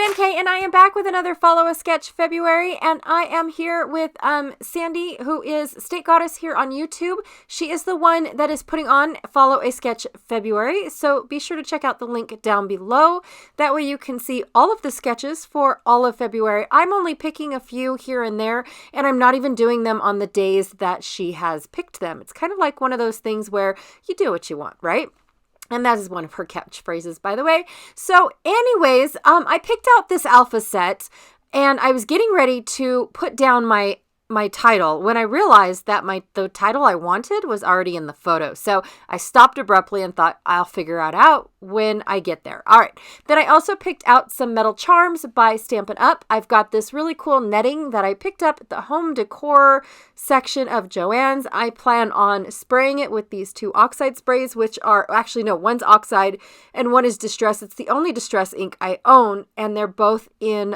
Fan K, and I am back with another Follow a Sketch February, and I am here with Sandy, who is State Goddess here on YouTube. She is the one that is putting on Follow a Sketch February, so be sure to check out the link down below. That way you can see all of the sketches for all of February. I'm only picking a few here and there, and I'm not even doing them on the days that she has picked them. It's kind of like one of those things where you do what you want, right? And that is one of her catchphrases, by the way. So anyways, I picked out this alpha set and I was getting ready to put down my title when I realized that the title I wanted was already in the photo. So I stopped abruptly and thought I'll figure it out when I get there. All right. Then I also picked out some metal charms by Stampin' Up. I've got this really cool netting that I picked up at the home decor section of Joann's. I plan on spraying it with these two oxide sprays, which are actually, no, one's oxide and one is distress. It's the only distress ink I own, and they're both in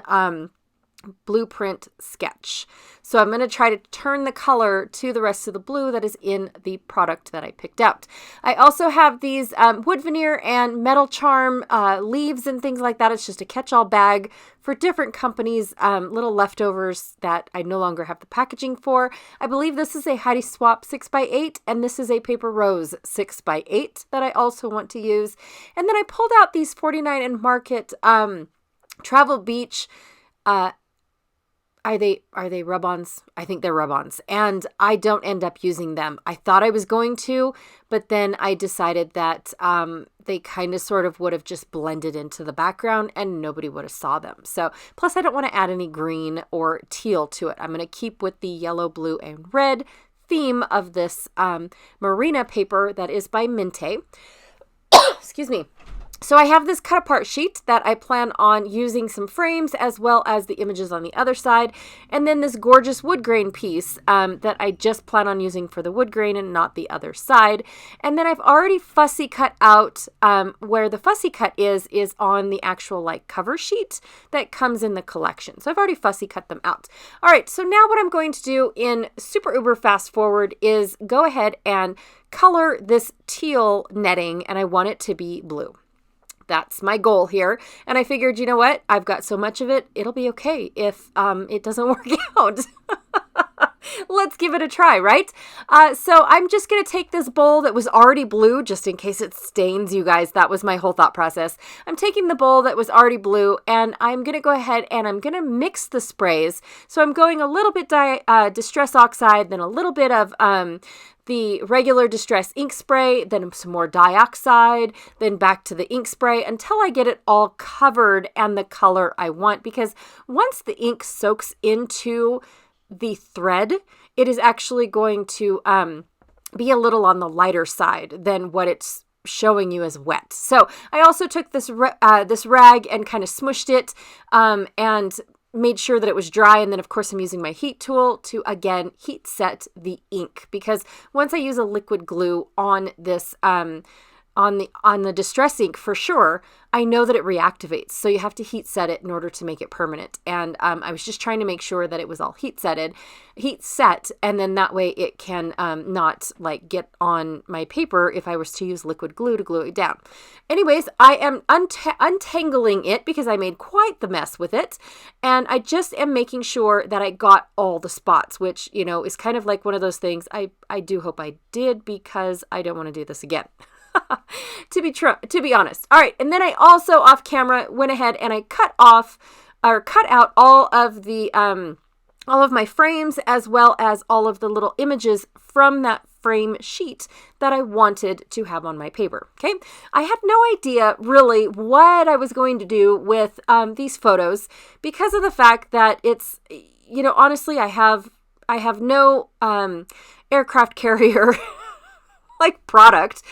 Blueprint Sketch. So I'm going to try to turn the color to the rest of the blue that is in the product that I picked out. I also have these wood veneer and metal charm leaves and things like that. It's just a catch-all bag for different companies, little leftovers that I no longer have the packaging for. I believe this is a Heidi Swapp 6x8 and this is a Paper Rose 6x8 that I also want to use. And then I pulled out these 49 and Market Travel Beach Are they rub-ons? I think they're rub-ons. And I don't end up using them. I thought I was going to, but then I decided that they kind of sort of would have just blended into the background and nobody would have saw them. So, plus I don't want to add any green or teal to it. I'm going to keep with the yellow, blue, and red theme of this Marina paper that is by Minte. Excuse me. So I have this cut apart sheet that I plan on using some frames as well as the images on the other side. And then this gorgeous wood grain piece that I just plan on using for the wood grain and not the other side. And then I've already fussy cut out where the fussy cut is on the actual like cover sheet that comes in the collection. So I've already fussy cut them out. All right, so now what I'm going to do in super uber fast forward is go ahead and color this teal netting, and I want it to be blue. That's my goal here. And I figured, you know what? I've got so much of it, it'll be okay if it doesn't work out. Let's give it a try, right? So I'm just going to take this bowl that was already blue, just in case it stains, you guys. That was my whole thought process. I'm taking the bowl that was already blue, and I'm going to go ahead and I'm going to mix the sprays. So I'm going a little bit Distress Oxide, then a little bit of the regular Distress ink spray, then some more dioxide, then back to the ink spray until I get it all covered and the color I want. Because once the ink soaks into the thread, it is actually going to be a little on the lighter side than what it's showing you as wet. So I also took this rag and kind of smushed it and made sure that it was dry. And then of course I'm using my heat tool to again heat set the ink, because once I use a liquid glue on this on the Distress ink, for sure, I know that it reactivates. So you have to heat set it in order to make it permanent. And I was just trying to make sure that it was all heat set, and then that way it can not like get on my paper if I was to use liquid glue to glue it down. Anyways, I am untangling it because I made quite the mess with it. And I just am making sure that I got all the spots, which, you know, is kind of like one of those things I do hope I did, because I don't want to do this again. to be honest. All right. And then I also off camera went ahead and I cut out all of my frames, as well as all of the little images from that frame sheet that I wanted to have on my paper. Okay. I had no idea really what I was going to do with these photos, because of the fact that it's, you know, honestly, I have no aircraft carrier like product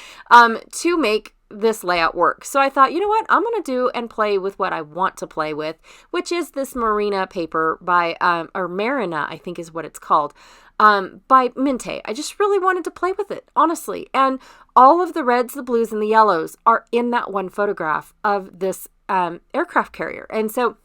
to make this layout work. So I thought, you know what, I'm going to do and play with what I want to play with, which is this Marina paper by, or Marina, I think is what it's called, by Minte. I just really wanted to play with it, honestly. And all of the reds, the blues, and the yellows are in that one photograph of this aircraft carrier. And so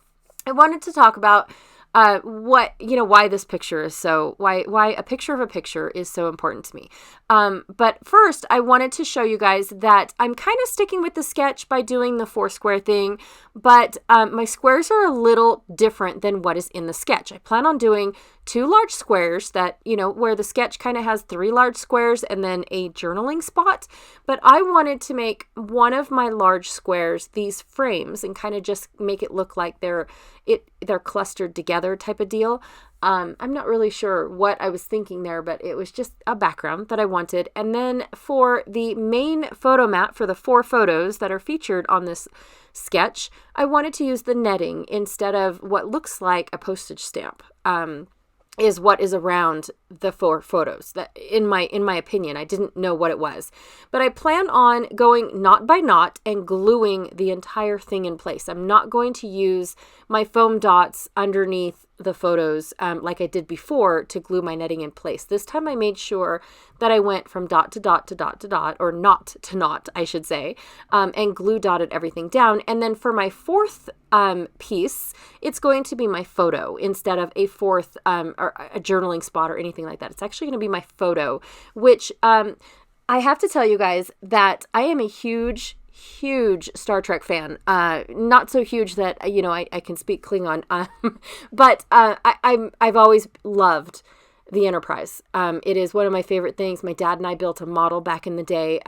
I wanted to talk about why this picture is why a picture of a picture is so important to me. But first, I wanted to show you guys that I'm kind of sticking with the sketch by doing the 4 square thing, but my squares are a little different than what is in the sketch. I plan on doing 2 large squares that, where the sketch kind of has 3 large squares and then a journaling spot. But I wanted to make one of my large squares these frames and kind of just make it look like they're clustered together type of deal. I'm not really sure what I was thinking there, but it was just a background that I wanted. And then for the main photo mat for the 4 photos that are featured on this sketch, I wanted to use the netting instead of what looks like a postage stamp. Is what is around the 4 photos. That in my opinion, I didn't know what it was, but I plan on going knot by knot and gluing the entire thing in place. I'm not going to use my foam dots underneath the photos like I did before to glue my netting in place. This time I made sure that I went from dot to dot to dot to dot, or knot to knot, I should say, and glue dotted everything down. And then for my 4th piece, it's going to be my photo instead of a 4th or a journaling spot or anything like that. It's actually going to be my photo, which I have to tell you guys that I am a huge Star Trek fan. Not so huge that I can speak Klingon, but I've always loved the Enterprise. It is one of my favorite things. My dad and I built a model back in the day.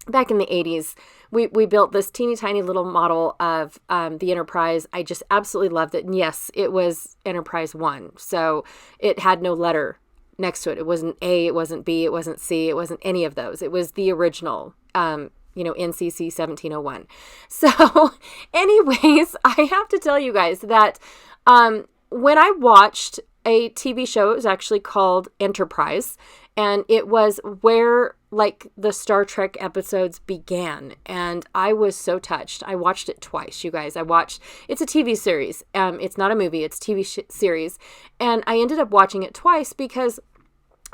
Back in the 80s, we built this teeny tiny little model of the Enterprise. I just absolutely loved it. And yes, it was Enterprise 1. So it had no letter next to it. It wasn't A, it wasn't B, it wasn't C, it wasn't any of those. It was the original, NCC 1701. So anyways, I have to tell you guys that when I watched a TV show, it was actually called Enterprise, and it was where the Star Trek episodes began, and I was so touched. I watched it twice, you guys. It's a TV series. It's not a movie, it's a TV series, and I ended up watching it twice because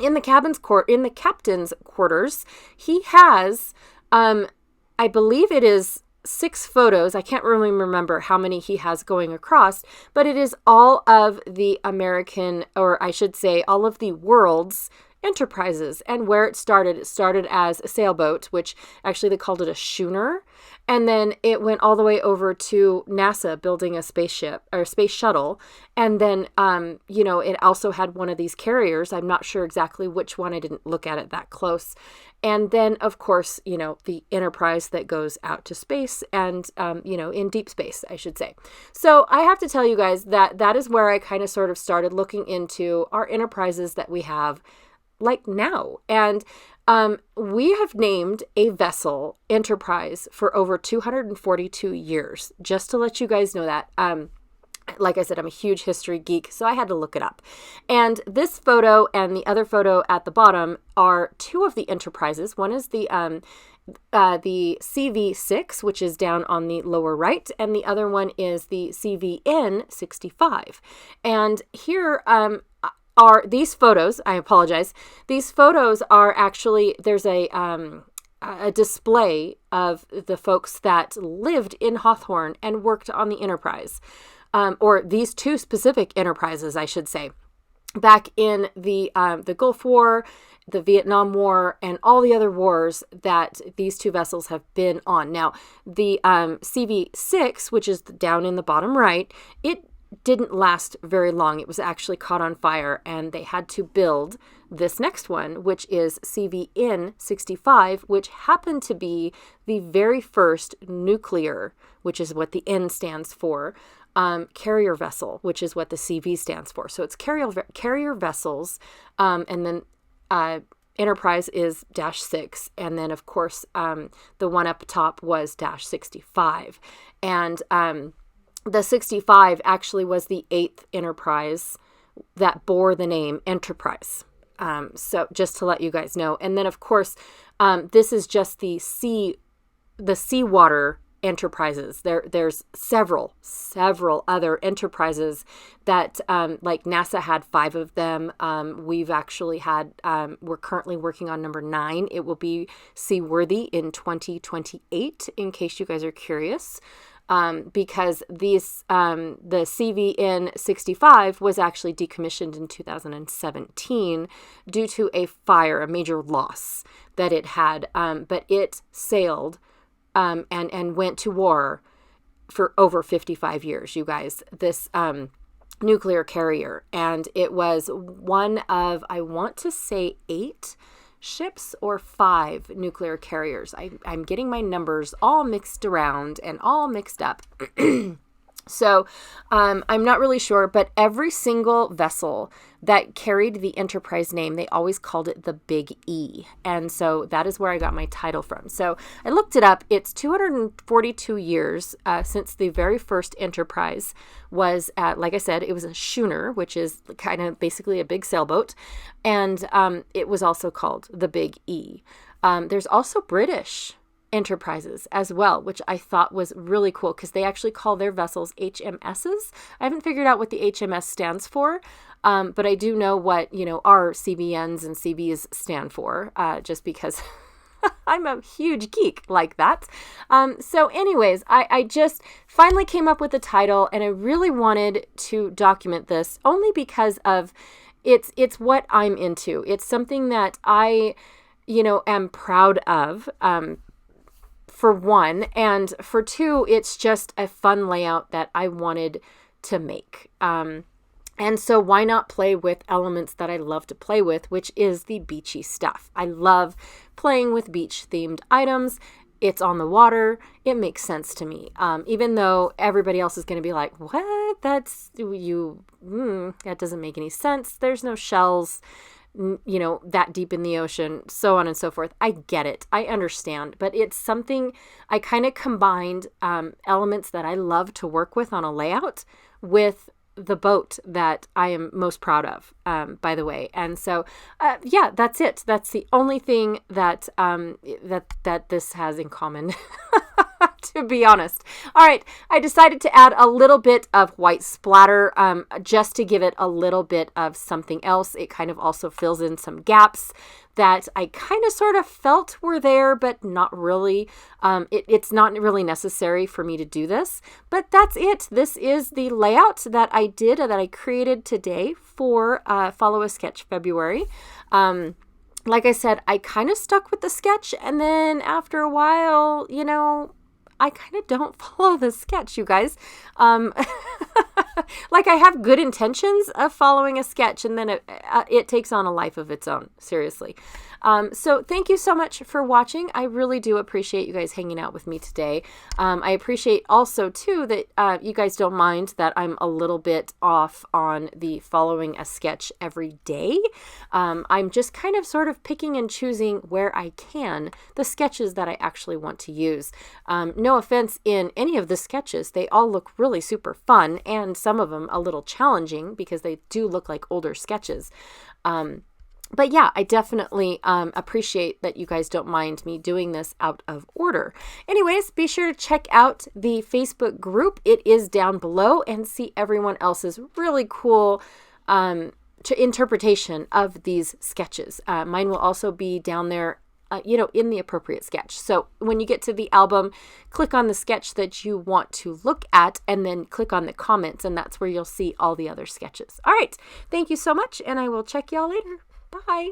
in the captain's quarters, he has I believe it is 6 photos. I can't really remember how many he has going across, but it is all of the American, or I should say all of the world's enterprises. And where it started as a sailboat, which actually they called it a schooner. And then it went all the way over to NASA building a spaceship or space shuttle. And then, it also had one of these carriers. I'm not sure exactly which one. I didn't look at it that close. And then, of course, the Enterprise that goes out to space and, in deep space, I should say. So I have to tell you guys that is where I kind of sort of started looking into our enterprises that we have now. And we have named a vessel Enterprise for over 242 years, just to let you guys know that. Like I said, I'm a huge history geek, so I had to look it up. And this photo and the other photo at the bottom are 2 of the Enterprises. One is the CV-6, which is down on the lower right, and the other one is the CVN-65. And here are these photos. I apologize. These photos are actually, there's a display of the folks that lived in Hawthorne and worked on the Enterprise, or these 2 specific enterprises, I should say, back in the Gulf War, the Vietnam War, and all the other wars that these 2 vessels have been on. Now, the CV-6, which is down in the bottom right, it didn't last very long. It was actually caught on fire, and they had to build this next one, which is CVN-65, which happened to be the very first nuclear, which is what the N stands for, carrier vessel, which is what the CV stands for. So it's carrier vessels, and then Enterprise is -6, and then of course the one up top was -65, and the 65 actually was the 8th Enterprise that bore the name Enterprise. So just to let you guys know. And then, of course, this is just the seawater enterprises. There's several other enterprises that, like NASA had 5 of them. We've actually had, we're currently working on number 9. It will be seaworthy in 2028, in case you guys are curious. because the CVN-65 was actually decommissioned in 2017 due to a fire, a major loss that it had. But it sailed and went to war for over 55 years, you guys. This nuclear carrier, and it was one of, I want to say, 8 ships or 5 nuclear carriers. I'm getting my numbers all mixed around and all mixed up. So I'm not really sure, but every single vessel that carried the Enterprise name, they always called it the Big E. And so that is where I got my title from. So I looked it up. It's 242 years since the very first Enterprise was at, like I said, it was a schooner, which is kind of basically a big sailboat. And it was also called the Big E. There's also British Enterprises as well, which I thought was really cool because they actually call their vessels HMSs. I haven't figured out what the HMS stands for, but I do know what, our CVNs and CVs stand for, just because I'm a huge geek like that. So anyways, I just finally came up with the title, and I really wanted to document this only because of it's what I'm into. It's something that I, am proud of, for one, and for two, it's just a fun layout that I wanted to make. And so why not play with elements that I love to play with, which is the beachy stuff. I love playing with beach-themed items. It's on the water. It makes sense to me. Even though everybody else is going to be like, what? That doesn't make any sense. There's no shells, that deep in the ocean, so on and so forth. I get it. I understand. But it's something I kind of combined elements that I love to work with on a layout with the boat that I am most proud of, by the way. And so, that's it. That's the only thing that that this has in common. To be honest. All right, I decided to add a little bit of white splatter just to give it a little bit of something else. It kind of also fills in some gaps that I kind of sort of felt were there, but not really. It's not really necessary for me to do this, but that's it. This is the layout that I did, that I created today for Follow a Sketch February. Like I said, I kind of stuck with the sketch, and then after a while, I kind of don't follow the sketch, you guys. Like I have good intentions of following a sketch, and then it takes on a life of its own. Seriously. So thank you so much for watching. I really do appreciate you guys hanging out with me today. I appreciate also too that you guys don't mind that I'm a little bit off on the following a sketch every day. I'm just kind of sort of picking and choosing where I can the sketches that I actually want to use. No offense in any of the sketches. They all look really super fun, and some of them a little challenging because they do look like older sketches. But yeah, I definitely appreciate that you guys don't mind me doing this out of order. Anyways, be sure to check out the Facebook group. It is down below, and see everyone else's really cool interpretation of these sketches. Mine will also be down there, in the appropriate sketch. So when you get to the album, click on the sketch that you want to look at, and then click on the comments, and that's where you'll see all the other sketches. All right. Thank you so much, and I will check y'all later. Bye.